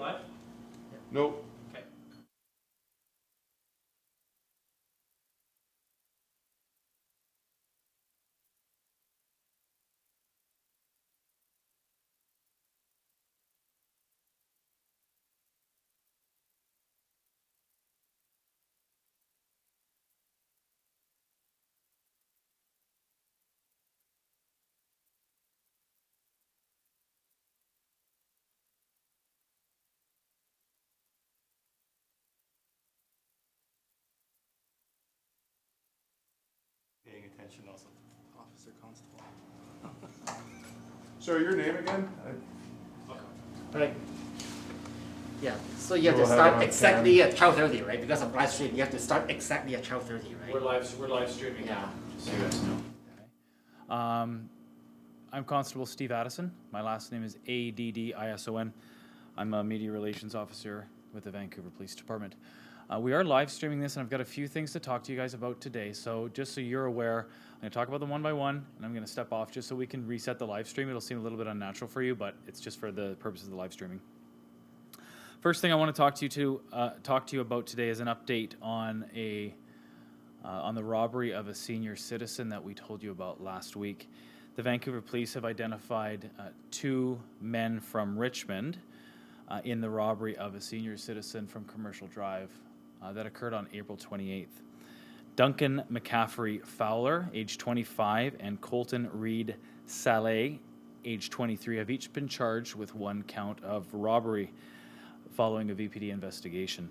live? Nope. Okay. Paying attention also. Officer Constable. So your name again? Right. Yeah, so you have We'll to have start it on exactly at 12:30, right? Because of live stream, you have to start exactly at 12:30, right? We're live streaming now, just so you guys know. I'm Constable Steve Addison. My last name is Addison. I'm a media relations officer with the Vancouver Police Department. We are live streaming this, and I've got a few things to talk to you guys about today. So just so you're aware, I'm going to talk about them one by one, and I'm going to step off just so we can reset the live stream. It'll seem a little bit unnatural for you, but it's just for the purposes of the live streaming. First thing I want to talk to you about today is an update on the robbery of a senior citizen that we told you about last week. The Vancouver Police have identified 2 men from Richmond in the robbery of a senior citizen from Commercial Drive that occurred on April 28th. Duncan McCaffrey Fowler, age 25, and Colton Reed Saleh, age 23, have each been charged with 1 count of robbery following a VPD investigation.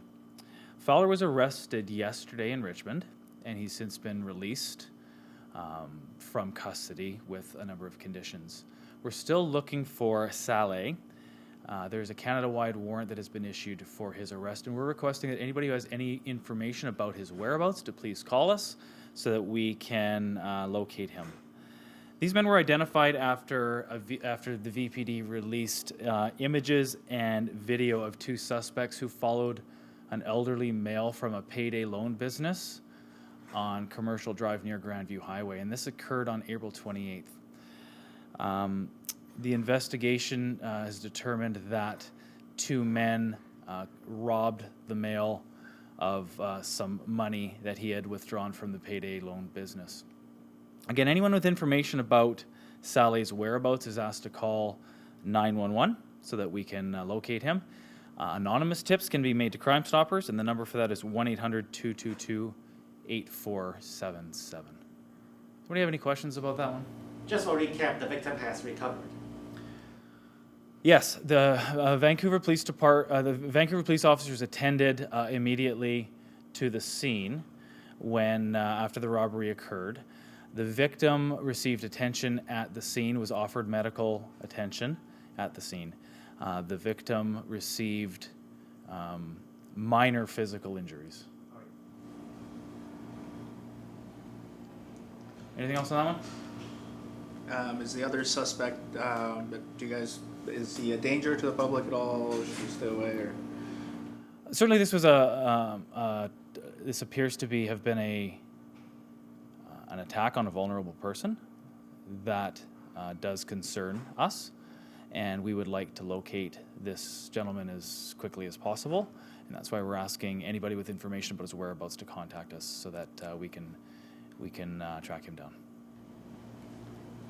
Fowler was arrested yesterday in Richmond, and he's since been released from custody with a number of conditions. We're still looking for Saleh. There's a Canada-wide warrant that has been issued for his arrest, and we're requesting that anybody who has any information about his whereabouts to please call us so that we can locate him. These men were identified after the VPD released images and video of 2 suspects who followed an elderly male from a payday loan business on Commercial Drive near Grandview Highway, and this occurred on April 28th. The investigation has determined that 2 men robbed the male of some money that he had withdrawn from the payday loan business. Again, anyone with information about Saleh's whereabouts is asked to call 911 so that we can locate him. Anonymous tips can be made to Crime Stoppers, and the number for that is 1-800-222-8477. Do you have any questions about that one? Just for recap, the victim has recovered. Yes, the Vancouver Police officers attended immediately to the scene when after the robbery occurred. The victim received attention at the scene, was offered medical attention at the scene. The victim received minor physical injuries. Anything else on that one? Is the other suspect, is he a danger to the public at all? Should he stay away? Or? Certainly this was this appears to have been an attack on a vulnerable person that does concern us, and we would like to locate this gentleman as quickly as possible, and that's why we're asking anybody with information about his whereabouts to contact us so that we can track him down.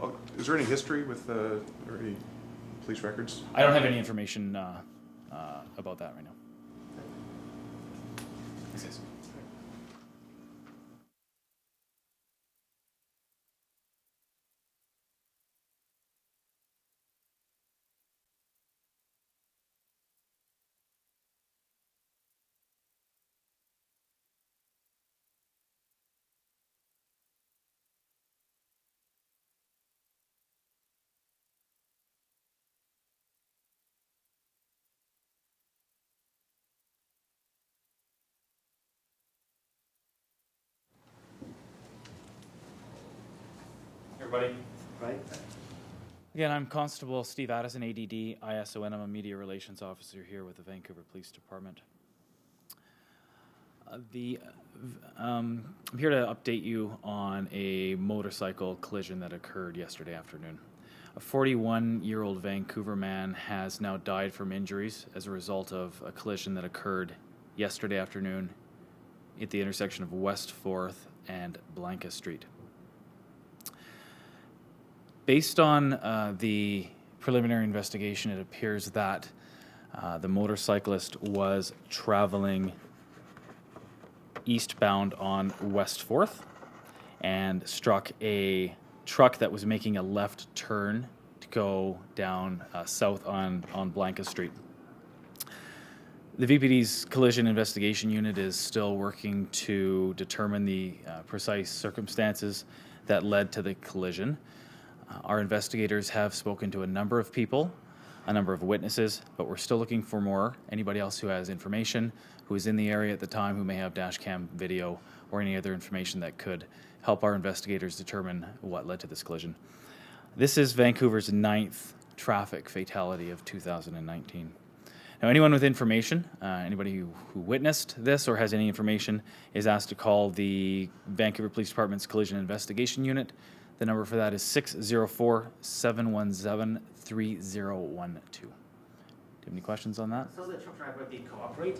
Oh, is there any history with or any police records? I don't have any information about that right now. Yes. Everybody? Right? Again, I'm Constable Steve Addison, ADD-ISON. I'm a media relations officer here with the Vancouver Police Department. I'm here to update you on a motorcycle collision that occurred yesterday afternoon. A 41-year-old Vancouver man has now died from injuries as a result of a collision that occurred yesterday afternoon at the intersection of West 4th and Blanca Street. Based on the preliminary investigation, it appears that the motorcyclist was traveling eastbound on West 4th and struck a truck that was making a left turn to go down south on Blanca Street. The VPD's collision investigation unit is still working to determine the precise circumstances that led to the collision. Our investigators have spoken to a number of people, a number of witnesses, but we're still looking for more. Anybody else who has information, who was in the area at the time, who may have dash cam video or any other information that could help our investigators determine what led to this collision. This is Vancouver's 9th traffic fatality of 2019. Now, anyone with information, anybody who witnessed this or has any information, is asked to call the Vancouver Police Department's Collision Investigation Unit. The number for that is 604-717-3012. Do you have any questions on that? So the truck driver did cooperate?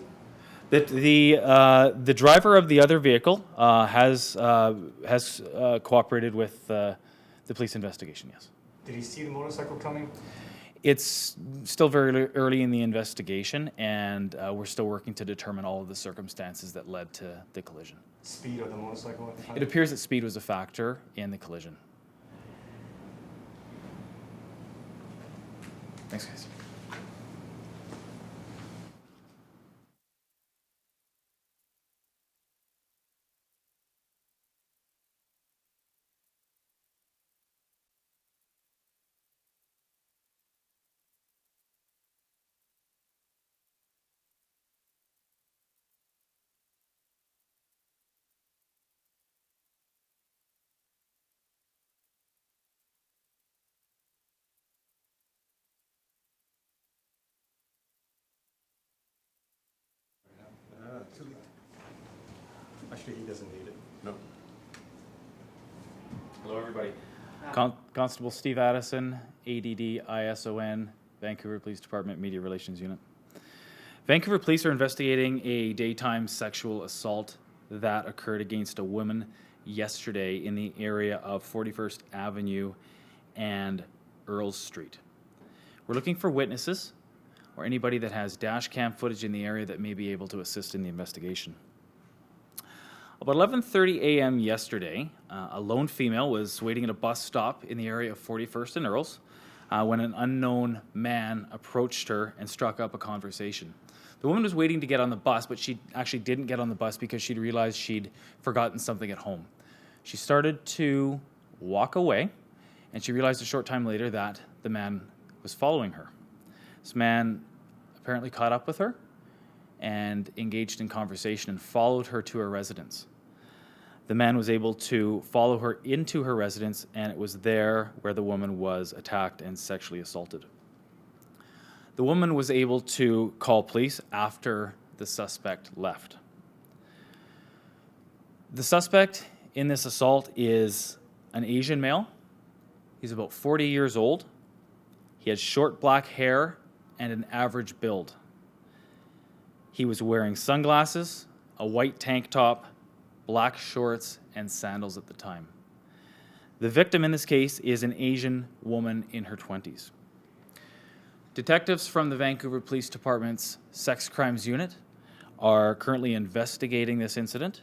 The driver of the other vehicle has cooperated with the police investigation, yes. Did he see the motorcycle coming? It's still very early in the investigation, and we're still working to determine all of the circumstances that led to the collision. Speed of the motorcycle at the time? It appears that speed was a factor in the collision. Thanks, guys. Actually, he doesn't need it. No. Hello, everybody. Constable Steve Addison, ADD ISON, Vancouver Police Department Media Relations Unit. Vancouver Police are investigating a daytime sexual assault that occurred against a woman yesterday in the area of 41st Avenue and Earls Street. We're looking for witnesses or anybody that has dash cam footage in the area that may be able to assist in the investigation. About 11:30 a.m. yesterday, a lone female was waiting at a bus stop in the area of 41st and Earls when an unknown man approached her and struck up a conversation. The woman was waiting to get on the bus, but she actually didn't get on the bus because she'd realized she'd forgotten something at home. She started to walk away, and she realized a short time later that the man was following her. This man apparently caught up with her and engaged in conversation and followed her to her residence. The man was able to follow her into her residence, and it was there where the woman was attacked and sexually assaulted. The woman was able to call police after the suspect left. The suspect in this assault is an Asian male. He's about 40 years old. He had short black hair and an average build. He was wearing sunglasses, a white tank top, black shorts, and sandals at the time. The victim in this case is an Asian woman in her 20s. Detectives from the Vancouver Police Department's Sex Crimes Unit are currently investigating this incident,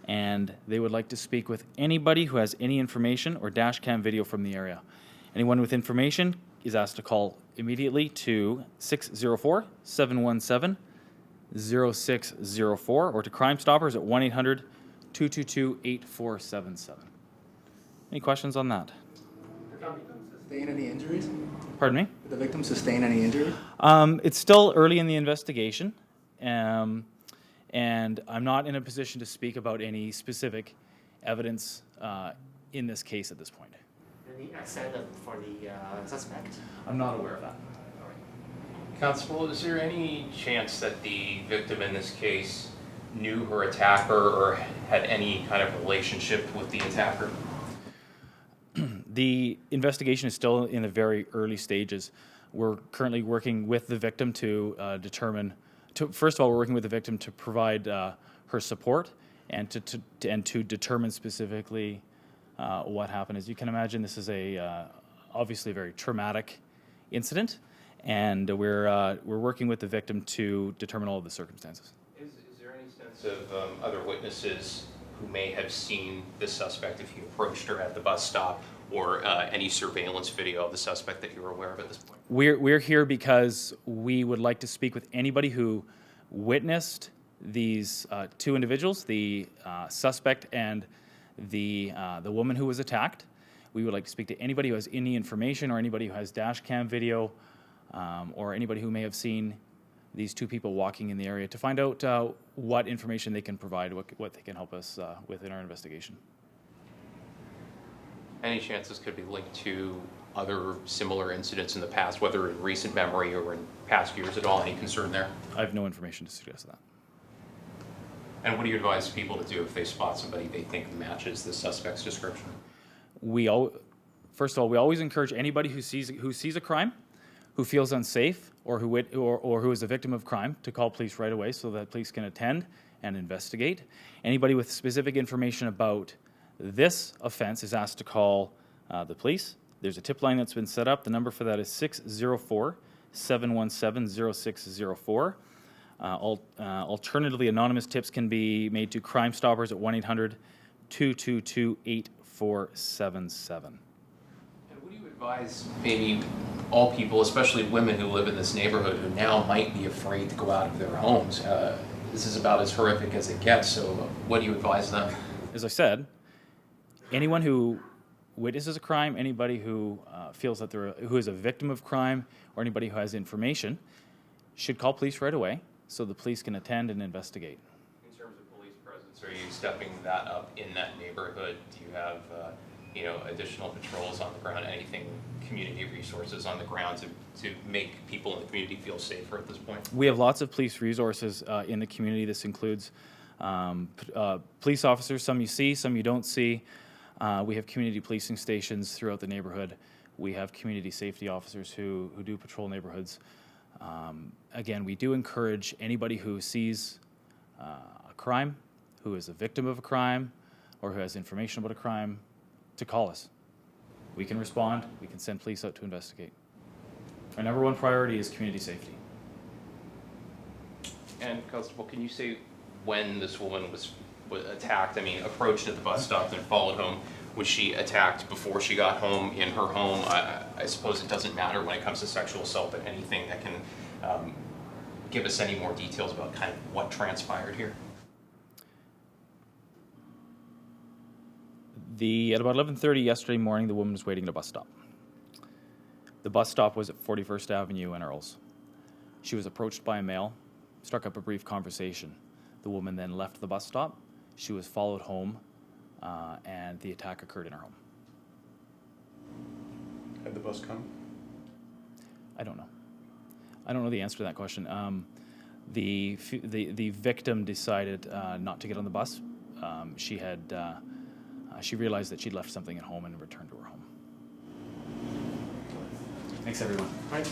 and they would like to speak with anybody who has any information or dash cam video from the area. Anyone with information is asked to call immediately to 604-717-0604 or to Crime Stoppers at 1-800-222-8477. Any questions on that? Sustain any injuries? Pardon me? Did the victim sustain any injuries? It's still early in the investigation, and I'm not in a position to speak about any specific evidence in this case at this point. Any accident for the suspect? I'm not aware of that. Constable, is there any chance that the victim in this case knew her attacker or had any kind of relationship with the attacker? The investigation is still in the very early stages. We're currently working with the victim to determine. First of all, we're working with the victim to provide her support and to determine specifically what happened. As you can imagine, this is obviously a very traumatic incident, and we're working with the victim to determine all of the circumstances. Is there any sense of other witnesses who may have seen the suspect if you approached her at the bus stop, or any surveillance video of the suspect that you're aware of at this point? We're here because we would like to speak with anybody who witnessed these two individuals, the suspect and the woman who was attacked. We would like to speak to anybody who has any information, or anybody who has dash cam video, or anybody who may have seen these two people walking in the area, to find out what information they can provide, what they can help us with in our investigation. Any chance this could be linked to other similar incidents in the past, whether in recent memory or in past years at all? Any concern there? I have no information to suggest that. And what do you advise people to do if they spot somebody they think matches the suspect's description? First of all, we always encourage anybody who sees a crime, who feels unsafe, or who is a victim of crime, to call police right away so that police can attend and investigate. Anybody with specific information about this offense is asked to call the police. There's a tip line that's been set up. The number for that is 604-717-0604. Alternatively, anonymous tips can be made to Crime Stoppers at 1-800-222-8477. And what do you advise maybe all people, especially women who live in this neighborhood, who now might be afraid to go out of their homes? This is about as horrific as it gets, so what do you advise them? As I said, anyone who witnesses a crime, anybody who feels that who is a victim of crime, or anybody who has information, should call police right away so the police can attend and investigate. In terms of police presence, are you stepping that up in that neighborhood? Do you have additional patrols on the ground, anything, community resources on the ground to make people in the community feel safer at this point? We have lots of police resources in the community. This includes police officers, some you see, some you don't see. We have community policing stations throughout the neighborhood. We have community safety officers who do patrol neighborhoods. Again, we do encourage anybody who sees a crime, who is a victim of a crime, or who has information about a crime, to call us. We can respond. We can send police out to investigate. Our number one priority is community safety. And Constable, can you say when this woman was attacked? I mean, approached at the bus stop, then followed home. Was she attacked before she got home, in her home? I suppose it doesn't matter when it comes to sexual assault, but anything that can give us any more details about kind of what transpired here? At about 11:30 yesterday morning, the woman was waiting at a bus stop. The bus stop was at 41st Avenue and Earls. She was approached by a male, struck up a brief conversation. The woman then left the bus stop. She was followed home, and the attack occurred in her home. Had the bus come? I don't know. I don't know the answer to that question. The victim decided not to get on the bus. She realized that she'd left something at home and returned to her home. Thanks, everyone. Right.